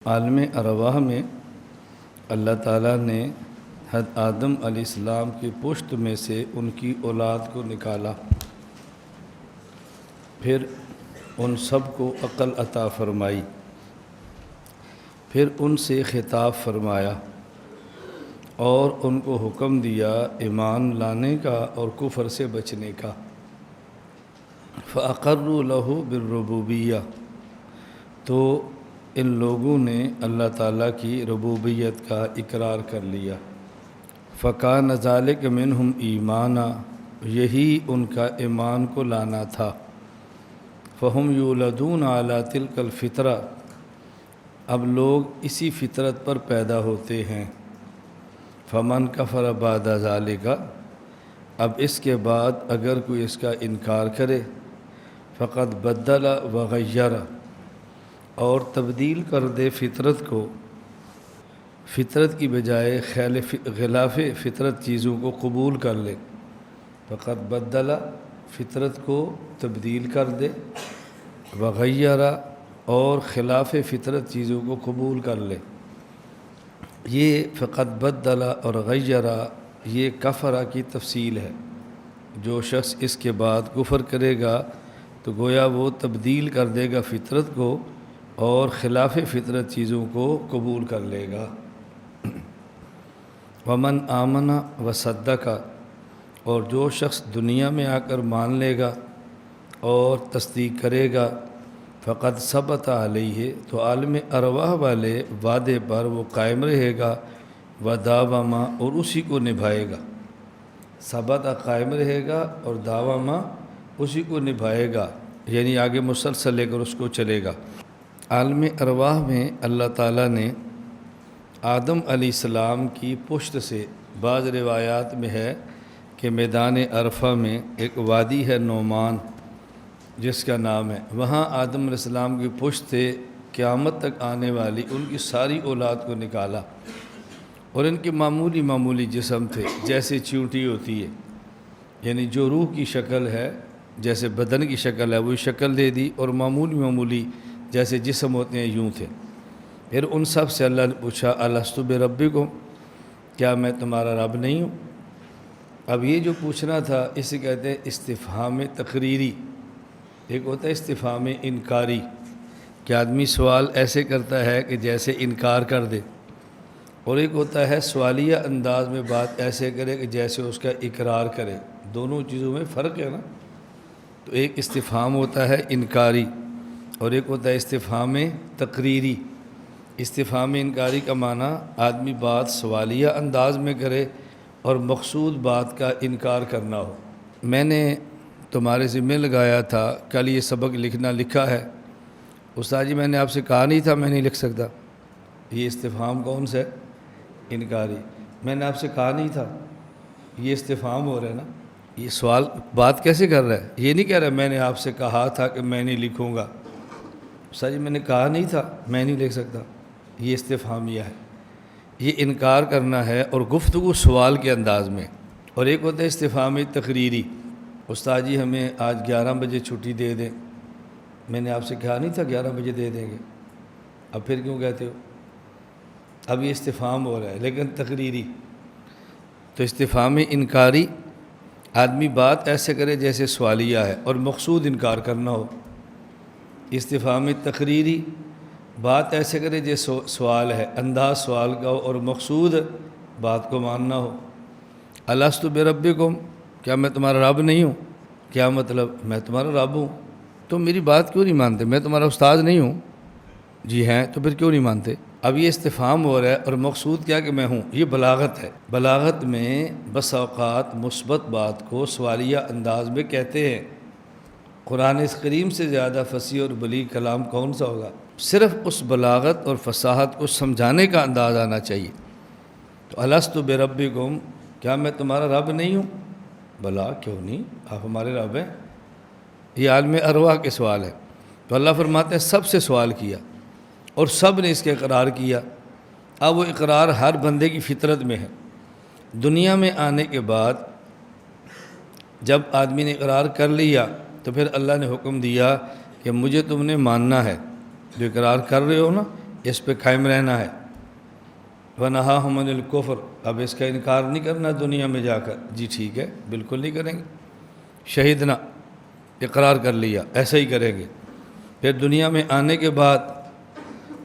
عالم ارواح میں اللہ تعالیٰ نے حضرت آدم علیہ السلام کی پشت میں سے ان کی اولاد کو نکالا، پھر ان سب کو عقل عطا فرمائی، پھر ان سے خطاب فرمایا اور ان کو حکم دیا ایمان لانے کا اور کفر سے بچنے کا۔ فَأَقَرُّوا لَهُ بِالرُّبُوبِيَّةِ، تو ان لوگوں نے اللہ تعالیٰ کی ربوبیت کا اقرار کر لیا۔ فَكَانَ ذَلِكَ مِنْهُمْ ایمانا، یہی ان کا ایمان کو لانا تھا۔ فَهُمْ يُولَدُونَ عَلَى تِلْكَ الْفِطْرَةِ، اب لوگ اسی فطرت پر پیدا ہوتے ہیں۔ فَمَنْ كَفَرَ بَعْدَ ذَلِكَ، اب اس کے بعد اگر کوئی اس کا انکار کرے، فَقَدْ بَدَّلَ وَغَيَّرَ، اور تبدیل کر دے فطرت کو، فطرت کی بجائے خلاف فطرت چیزوں کو قبول کر لے۔ فقط بدلا، فطرت کو تبدیل کر دے، وغیر، اور خلاف فطرت چیزوں کو قبول کر لے۔ یہ فقط بدلا اور غیرہ یہ کفرہ کی تفصیل ہے۔ جو شخص اس کے بعد کفر کرے گا تو گویا وہ تبدیل کر دے گا فطرت کو اور خلاف فطرت چیزوں کو قبول کر لے گا۔ ومن آمن وصدق، اور جو شخص دنیا میں آ کر مان لے گا اور تصدیق کرے گا، فقط ثبت علیہ، تو عالم ارواح والے وعدے پر وہ قائم رہے گا، وداوما، اور اسی کو نبھائے گا۔ ثبت قائم رہے گا اور داوما اسی کو نبھائے گا، یعنی آگے مسلسل لے کر اس کو چلے گا۔ عالم ارواح میں اللہ تعالیٰ نے آدم علیہ السلام کی پشت سے، بعض روایات میں ہے کہ میدان عرفہ میں ایک وادی ہے نعمان جس کا نام ہے، وہاں آدم علیہ السلام کی پشت سے قیامت تک آنے والی ان کی ساری اولاد کو نکالا، اور ان کے معمولی جسم تھے، جیسے چیونٹی ہوتی ہے، یعنی جو روح کی شکل ہے، جیسے بدن کی شکل ہے وہی شکل دے دی، اور معمولی جیسے جسم ہوتے ہیں یوں تھے۔ پھر ان سب سے اللہ نے پوچھا الستو بربکم، کیا میں تمہارا رب نہیں ہوں؟ اب یہ جو پوچھنا تھا اسے کہتے ہیں استفہام تقریری، ایک ہوتا ہے استفہام انکاری کہ آدمی سوال ایسے کرتا ہے کہ جیسے انکار کر دے، اور ایک ہوتا ہے سوالیہ انداز میں بات ایسے کرے کہ جیسے اس کا اقرار کرے۔ دونوں چیزوں میں فرق ہے نا، تو ایک استفہام ہوتا ہے انکاری اور ایک ہوتا ہے استفہام تقریری۔ استفہام انکاری کا معنی آدمی بات سوالیہ انداز میں کرے اور مقصود بات کا انکار کرنا ہو۔ میں نے تمہارے ذمہ لگایا تھا کل یہ سبق لکھا ہے، استاد جی میں نے آپ سے کہا نہیں تھا میں نہیں لکھ سکتا، یہ استفہام کون سا ہے؟ انکاری۔ میں نے آپ سے کہا نہیں تھا، یہ استفہام ہو رہا ہے نا، یہ سوال بات کیسے کر رہا ہے؟ یہ نہیں کہہ رہا میں نے آپ سے کہا تھا کہ میں نہیں لکھوں گا، استاد جی میں نے کہا نہیں تھا میں نہیں لکھ سکتا، یہ استفہامیہ ہے، یہ انکار کرنا ہے اور گفتگو سوال کے انداز میں۔ اور ایک ہوتا ہے استفہام تقریری، استاد جی ہمیں آج 11 بجے چھٹی دے دیں، میں نے آپ سے کہا نہیں تھا 11 بجے دے دیں گے، اب پھر کیوں کہتے ہو؟ اب یہ استفہام ہو رہا ہے لیکن تقریری۔ تو استفہام انکاری آدمی بات ایسے کرے جیسے سوالیہ ہے اور مقصود انکار کرنا ہو۔ استفہام تقریری بات ایسے کرے جیسے سوال ہے، انداز سوال کا ہو اور مقصود بات کو ماننا ہو۔ الستو بربکم، کیا میں تمہارا رب نہیں ہوں؟ کیا مطلب؟ میں تمہارا رب ہوں، تم میری بات کیوں نہیں مانتے؟ میں تمہارا استاد نہیں ہوں؟ جی ہیں، تو پھر کیوں نہیں مانتے؟ اب یہ استفہام ہو رہا ہے اور مقصود کیا کہ میں ہوں، یہ بلاغت ہے۔ بلاغت میں بس اوقات مثبت بات کو سوالیہ انداز میں کہتے ہیں۔ قرآن کریم سے زیادہ فصیح اور بلیغ کلام کون سا ہوگا؟ صرف اس بلاغت اور فصاحت کو سمجھانے کا انداز آنا چاہیے۔ تو الستو بربکم، کیا میں تمہارا رب نہیں ہوں؟ بلا، کیوں نہیں، آپ ہمارے رب ہیں۔ یہ عالم ارواح کے سوال ہے۔ تو اللہ فرماتے ہیں سب سے سوال کیا اور سب نے اس کے اقرار کیا۔ اب وہ اقرار ہر بندے کی فطرت میں ہے۔ دنیا میں آنے کے بعد جب آدمی نے اقرار کر لیا تو پھر اللہ نے حکم دیا کہ مجھے تم نے ماننا ہے، جو اقرار کر رہے ہو نا اس پہ قائم رہنا ہے۔ وَنَهَاهُمْ عَنِ الْكُفْرِ، اب اس کا انکار نہیں کرنا دنیا میں جا کر، جی ٹھیک ہے بالکل نہیں کریں گے، شہیدنا اقرار کر لیا ایسا ہی کریں گے۔ پھر دنیا میں آنے کے بعد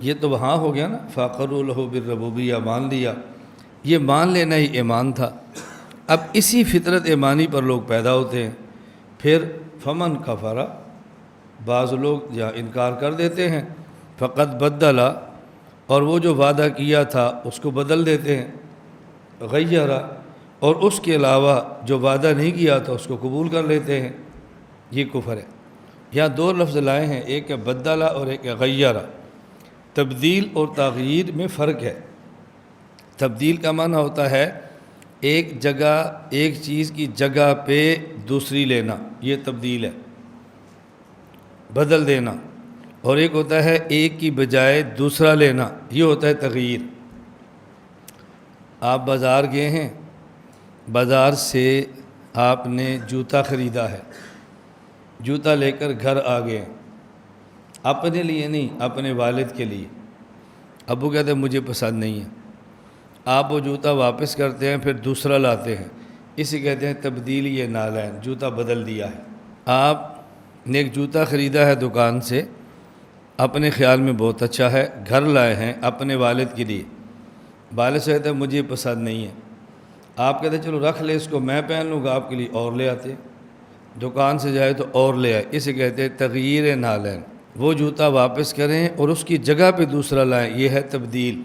یہ تو وہاں ہو گیا نا، فَأَقَرُّوا لَهُ بِالرُّبُوبِيَّۃِ، مان لیا، یہ مان لینا ہی ایمان تھا۔ اب اسی فطرت ایمانی پر لوگ پیدا ہوتے ہیں۔ پھر فمن کفر، بعض لوگ جہاں انکار کر دیتے ہیں، فقط بدلا، اور وہ جو وعدہ کیا تھا اس کو بدل دیتے ہیں، غیرہ، اور اس کے علاوہ جو وعدہ نہیں کیا تھا اس کو قبول کر لیتے ہیں، یہ کفر ہے۔ یہاں دو لفظ لائے ہیں، ایک ہے بدلا اور ایک ہے غیرہ۔ تبدیل اور تغییر میں فرق ہے۔ تبدیل کا معنی ہوتا ہے ایک جگہ، ایک چیز کی جگہ پہ دوسری لینا، یہ تبدیل ہے، بدل دینا۔ اور ایک ہوتا ہے ایک کی بجائے دوسرا لینا، یہ ہوتا ہے تغییر۔ آپ بازار گئے ہیں، بازار سے آپ نے جوتا خریدا ہے، جوتا لے کر گھر آ گئے ہیں، اپنے لیے نہیں، اپنے والد کے لیے۔ ابو کہتے ہیں مجھے پسند نہیں ہے، آپ وہ جوتا واپس کرتے ہیں، پھر دوسرا لاتے ہیں، اسے کہتے ہیں تبدیل یہ نالین، جوتا بدل دیا ہے۔ آپ نے ایک جوتا خریدا ہے دکان سے، اپنے خیال میں بہت اچھا ہے، گھر لائے ہیں اپنے والد کے لیے، والد سے کہتے ہیں مجھے پسند نہیں ہے، آپ کہتے ہیں چلو رکھ لے اس کو، میں پہن لوں گا، آپ کے لیے اور لے آتے، دکان سے جائے تو اور لے آئے، اسے کہتے ہیں تغییر نالین۔ وہ جوتا واپس کریں اور اس کی جگہ پہ دوسرا لائیں، یہ ہے تبدیل،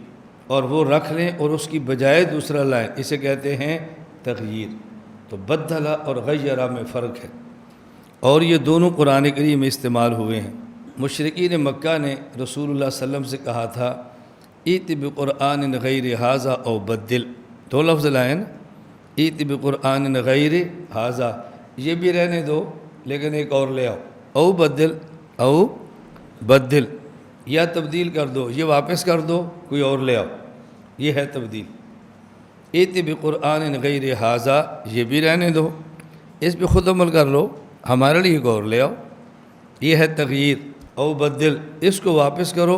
اور وہ رکھ لیں اور اس کی بجائے دوسرا لائیں، اسے کہتے ہیں تغییر۔ تو بدلا اور غیرہ میں فرق ہے، اور یہ دونوں قرآن کریم میں استعمال ہوئے ہیں۔ مشرکین مکہ نے رسول اللہ صلی اللہ علیہ وسلم سے کہا تھا ایت بقرآن غیر ھذا او بدل، دو لفظ لائیں نا، ایت بقرآن غیر ھذا، یہ بھی رہنے دو لیکن ایک اور لے آؤ، او بدل، یا تبدیل کر دو، یہ واپس کر دو، کوئی اور لے آؤ، یہ ہے تبدیل۔ ایت بقرآن غیر ھذا، یہ بھی رہنے دو، اس پہ خود عمل کر لو، ہمارے لیے ایک اور لے آؤ، یہ ہے تغییر۔ او بدل، اس کو واپس کرو،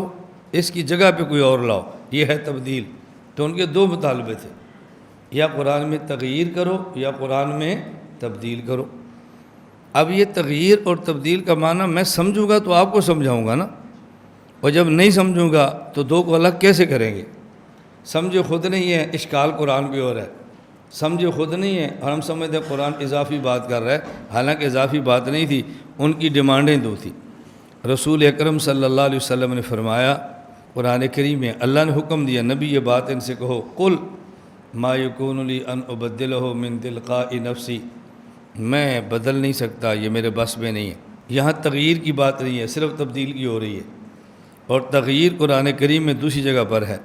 اس کی جگہ پہ کوئی اور لاؤ، یہ ہے تبدیل۔ تو ان کے دو مطالبے تھے، یا قرآن میں تغییر کرو یا قرآن میں تبدیل کرو۔ اب یہ تغییر اور تبدیل کا معنی میں سمجھوں گا تو آپ کو سمجھاؤں گا نا، اور جب نہیں سمجھوں گا تو دو کو الگ کیسے کریں گے؟ سمجھے خود نہیں ہے، اشکال قرآن پہ ہو رہا ہے، سمجھے خود نہیں ہے اور ہم سمجھتے ہیں قرآن اضافی بات کر رہا ہے، حالانکہ اضافی بات نہیں تھی، ان کی ڈیمانڈیں دو تھیں۔ رسول اکرم صلی اللہ علیہ وسلم نے فرمایا قرآن کریم میں، اللہ نے حکم دیا نبی یہ بات ان سے کہو، قل ما یکون لی ان ابدلہ من تلقاء نفسی، میں بدل نہیں سکتا، یہ میرے بس میں نہیں ہے۔ یہاں تغییر کی بات نہیں ہے، صرف تبدیل کی ہو رہی ہے، اور تغییر قرآن کریم میں دوسری جگہ پر ہے۔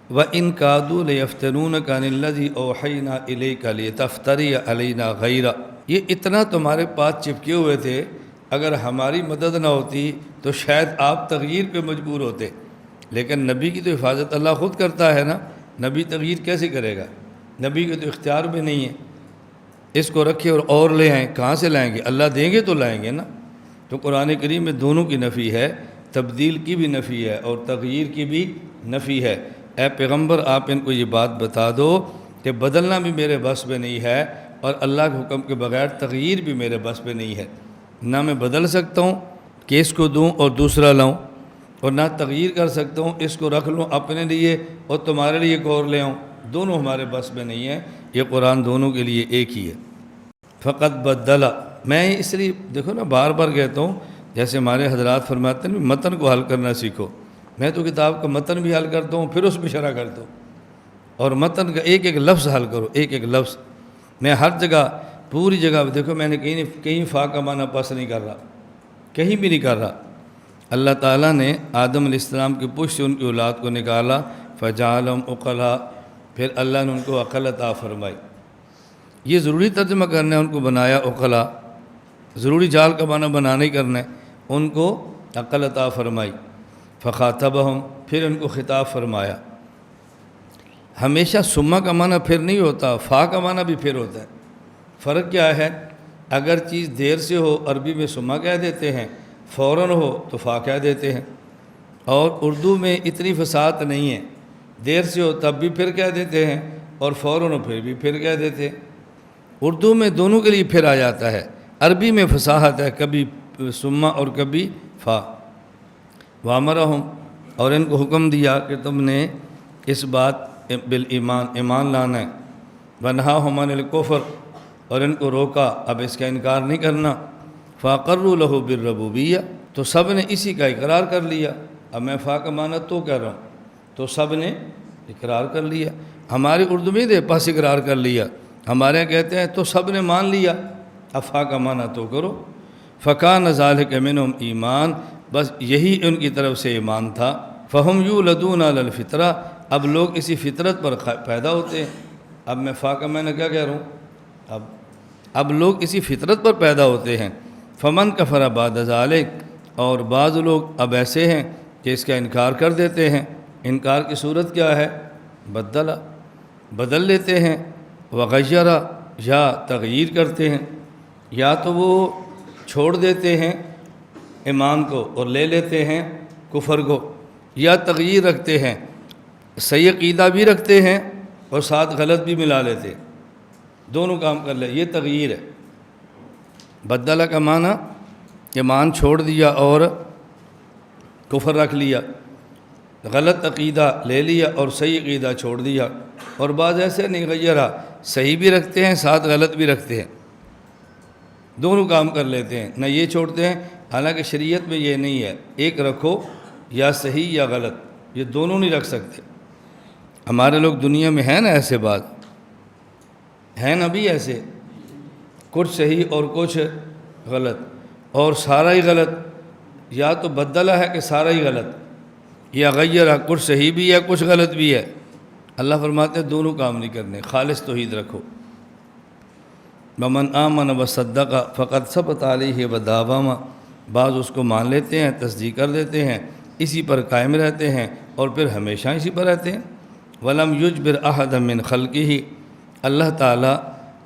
وَإِن كَادُوا لَيَفْتِنُونَكَ عَنِ الَّذِي أَوْحَيْنَا إِلَيْكَ لِتَفْتَرِيَ عَلَيْنَا غَيْرَهُ، یہ اتنا تمہارے پاس چپکے ہوئے تھے، اگر ہماری مدد نہ ہوتی تو شاید آپ تغییر پہ مجبور ہوتے، لیکن نبی کی تو حفاظت اللہ خود کرتا ہے نا، نبی تغییر کیسے کرے گا؟ نبی کے تو اختیار میں نہیں ہے، اس کو رکھے اور لے آئیں، کہاں سے لائیں گے؟ اللہ دیں گے تو لائیں گے نا۔ تو قرآن کریم میں دونوں کی نفی ہے، تبدیل کی بھی نفی ہے اور تغییر کی بھی نفی ہے۔ اے پیغمبر آپ ان کو یہ بات بتا دو کہ بدلنا بھی میرے بس میں نہیں ہے، اور اللہ کے حکم کے بغیر تغییر بھی میرے بس میں نہیں ہے، نہ میں بدل سکتا ہوں کہ اس کو دوں اور دوسرا لاؤں، اور نہ تغییر کر سکتا ہوں اس کو رکھ لوں اپنے لیے اور تمہارے لیے ایک اور لے آؤں، دونوں ہمارے بس میں نہیں ہے۔ یہ قرآن دونوں کے لیے ایک ہی ہے۔ فقط بدلا، میں اس لیے دیکھو نا بار بار کہتا ہوں، جیسے ہمارے حضرات فرماتے ہیں متن کو حل کرنا سیکھو، میں تو کتاب کا متن بھی حل کرتا ہوں، پھر اس پہ شرح کرتا ہوں، اور متن کا ایک ایک لفظ حل کرو، ایک ایک لفظ۔ میں ہر جگہ پوری جگہ دیکھو میں نے کہیں فا کا معنی پس نہیں کر رہا، کہیں بھی نہیں کر رہا۔ اللہ تعالیٰ نے آدم علیہ السلام کی پشت سے ان کی اولاد کو نکالا، فجعلہم عقلا، پھر اللہ نے ان کو عقل عطا فرمائی۔ یہ ضروری ترجمہ کرنا ہے، ان کو بنایا عقلا، ضروری جال کا معنی بنانا ہی کرنا ہے، ان کو عقل عطا فرمائی۔ فخاطبہم، پھر ان کو خطاب فرمایا۔ ہمیشہ ثم کا معنی پھر نہیں ہوتا، فا کا معنی بھی پھر ہوتا ہے۔ فرق کیا ہے؟ اگر چیز دیر سے ہو عربی میں ثم کہہ دیتے ہیں، فوراً ہو تو فا کہہ دیتے ہیں۔ اور اردو میں اتنی فصاحت نہیں ہے، دیر سے ہو تب بھی پھر کہہ دیتے ہیں اور فوراً پھر بھی پھر کہہ دیتے ہیں۔ اردو میں دونوں کے لیے پھر آ جاتا ہے، عربی میں فصاحت ہے، کبھی سما اور کبھی فا۔ وامرہم، اور ان کو حکم دیا کہ تم نے اس بات بالایمان، ایمان لانا ہے۔ ونہاہم عن الکفر، اور ان کو روکا اب اس کا انکار نہیں کرنا۔ فاقروا لہ بالربوبیہ، تو سب نے اسی کا اقرار کر لیا۔ اب میں فا کا معنی تو کہہ رہا ہوں، تو سب نے اقرار کر لیا۔ ہماری اردو میں دے پس اقرار کر لیا، ہمارے یہاں کہتے ہیں تو سب نے مان لیا، اب فا کا معنی تو کرو۔ فکان ذالک منہم ایمان، بس یہی ان کی طرف سے ایمان تھا۔ فہم یولدون علی الفطرہ، اب لوگ اسی فطرت پر پیدا ہوتے ہیں۔ اب میں فا کا معنی کیا کہہ رہا ہوں، اب لوگ اسی فطرت پر پیدا ہوتے ہیں۔ فمن کفر بعد ذالک، اور بعض لوگ اب ایسے ہیں کہ اس کا انکار کر دیتے ہیں۔ انکار کی صورت کیا ہے؟ بدل لیتے ہیں، وغیر، یا تغییر کرتے ہیں، یا تو وہ چھوڑ دیتے ہیں ایمان کو اور لے لیتے ہیں کفر کو، یا تغییر رکھتے ہیں، صحیح عقیدہ بھی رکھتے ہیں اور ساتھ غلط بھی ملا لیتے ہیں، دونوں کام کر لے، یہ تغییر ہے۔ بدلہ کا معنی ایمان چھوڑ دیا اور کفر رکھ لیا، غلط عقیدہ لے لیا اور صحیح عقیدہ چھوڑ دیا۔ اور بعض ایسے نہیں، غیرہ، صحیح بھی رکھتے ہیں ساتھ غلط بھی رکھتے ہیں، دونوں کام کر لیتے ہیں، نہ یہ چھوڑتے ہیں، حالانکہ شریعت میں یہ نہیں ہے، ایک رکھو، یا صحیح یا غلط، یہ دونوں نہیں رکھ سکتے۔ ہمارے لوگ دنیا میں ہیں نا ایسے، بات ہیں نا بھی ایسے، کچھ صحیح اور کچھ غلط، اور سارا ہی غلط، یا تو بدلہ ہے کہ سارا ہی غلط، یا غیرہ، کچھ صحیح بھی ہے کچھ غلط بھی ہے۔ اللہ فرماتے ہیں دونوں کام نہیں کرنے، خالص توحید رکھو۔ ومن آمن وصدق فقد ثبت علیہ وداوم، بعض اس کو مان لیتے ہیں، تصدیق کر دیتے ہیں، اسی پر قائم رہتے ہیں اور پھر ہمیشہ اسی پر رہتے ہیں۔ ولم یجبر احد من خلقہ، اللہ تعالیٰ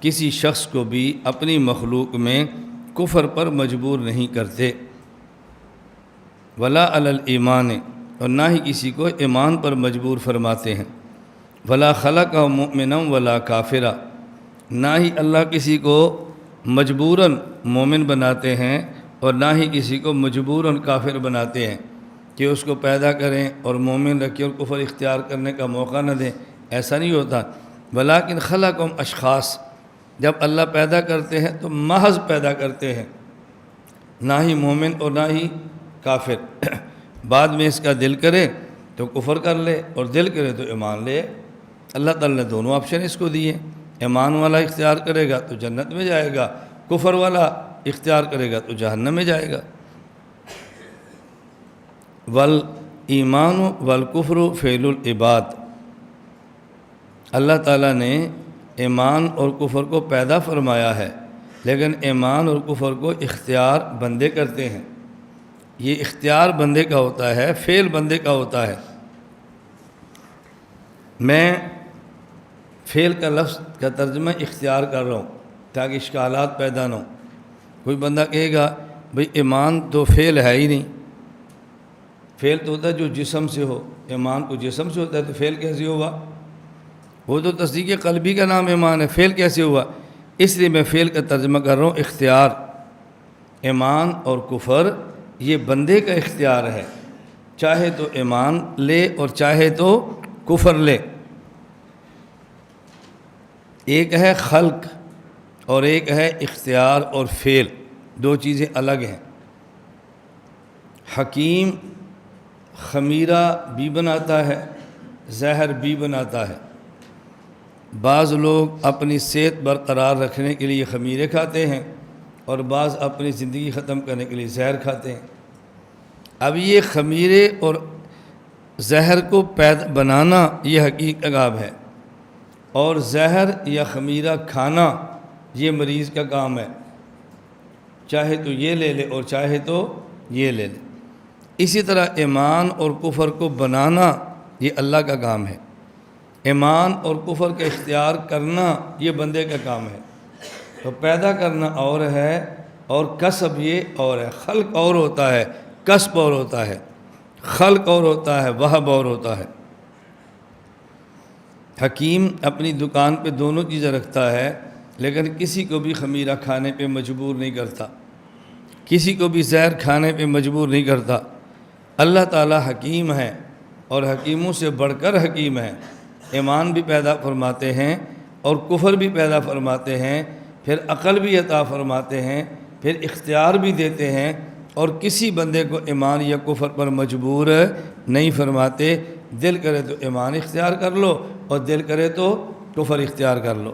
کسی شخص کو بھی اپنی مخلوق میں کفر پر مجبور نہیں کرتے۔ ولا علی الایمان، اور نہ ہی کسی کو ایمان پر مجبور فرماتے ہیں۔ ولا خلق مؤمنا ولا کافرا، نہ ہی اللہ کسی کو مجبوراً مومن بناتے ہیں اور نہ ہی کسی کو مجبوراً کافر بناتے ہیں کہ اس کو پیدا کریں اور مومن رکھیں اور کفر اختیار کرنے کا موقع نہ دیں، ایسا نہیں ہوتا۔ ولیکن خلقہم اشخاص، جب اللہ پیدا کرتے ہیں تو محض پیدا کرتے ہیں، نہ ہی مومن اور نہ ہی کافر۔ بعد میں اس کا دل کرے تو کفر کر لے اور دل کرے تو ایمان لے۔ اللہ تعالیٰ نے دونوں آپشن اس کو دیے، ایمان والا اختیار کرے گا تو جنت میں جائے گا، کفر والا اختیار کرے گا تو جہنم میں جائے گا۔ والایمان والکفر فعل العباد، اللہ تعالیٰ نے ایمان اور کفر کو پیدا فرمایا ہے، لیکن ایمان اور کفر کو اختیار بندے کرتے ہیں۔ یہ اختیار بندے کا ہوتا ہے، فعل بندے کا ہوتا ہے۔ میں فعل کا لفظ کا ترجمہ اختیار کر رہا ہوں تاکہ اشکالات پیدا نہ ہوں۔ کوئی بندہ کہے گا بھئی ایمان تو فعل ہے ہی نہیں، فعل تو ہوتا ہے جو جسم سے ہو، ایمان کو جسم سے ہوتا ہے تو فعل کیسے ہوا؟ وہ تو تصدیق قلبی کا نام ایمان ہے، فعل کیسے ہوا؟ اس لیے میں فعل کا ترجمہ کر رہا ہوں اختیار۔ ایمان اور کفر یہ بندے کا اختیار ہے، چاہے تو ایمان لے اور چاہے تو کفر لے۔ ایک ہے خلق اور ایک ہے اختیار اور فعل، دو چیزیں الگ ہیں۔ حکیم خمیرہ بھی بناتا ہے، زہر بھی بناتا ہے۔ بعض لوگ اپنی صحت برقرار رکھنے کے لیے خمیرے کھاتے ہیں اور بعض اپنی زندگی ختم کرنے کے لیے زہر کھاتے ہیں۔ اب یہ خمیرے اور زہر کو بنانا یہ حقیقت کام ہے، اور زہر یا خمیرہ کھانا یہ مریض کا کام ہے، چاہے تو یہ لے لے اور چاہے تو یہ لے لے۔ اسی طرح ایمان اور کفر کو بنانا یہ اللہ کا کام ہے، ایمان اور کفر کا اختیار کرنا یہ بندے کا کام ہے۔ تو پیدا کرنا اور ہے اور کسب یہ اور ہے، خلق اور ہوتا ہے، کسب اور ہوتا ہے۔ خلق اور ہوتا ہے، وہب اور ہوتا ہے۔ حکیم اپنی دکان پہ دونوں چیزیں رکھتا ہے، لیکن کسی کو بھی خمیرہ کھانے پہ مجبور نہیں کرتا، کسی کو بھی زہر کھانے پہ مجبور نہیں کرتا۔ اللہ تعالیٰ حکیم ہے اور حکیموں سے بڑھ کر حکیم ہے۔ ایمان بھی پیدا فرماتے ہیں اور کفر بھی پیدا فرماتے ہیں، پھر عقل بھی عطا فرماتے ہیں، پھر اختیار بھی دیتے ہیں، اور کسی بندے کو ایمان یا کفر پر مجبور نہیں فرماتے۔ دل کرے تو ایمان اختیار کر لو اور دل کرے تو کفر اختیار کر لو۔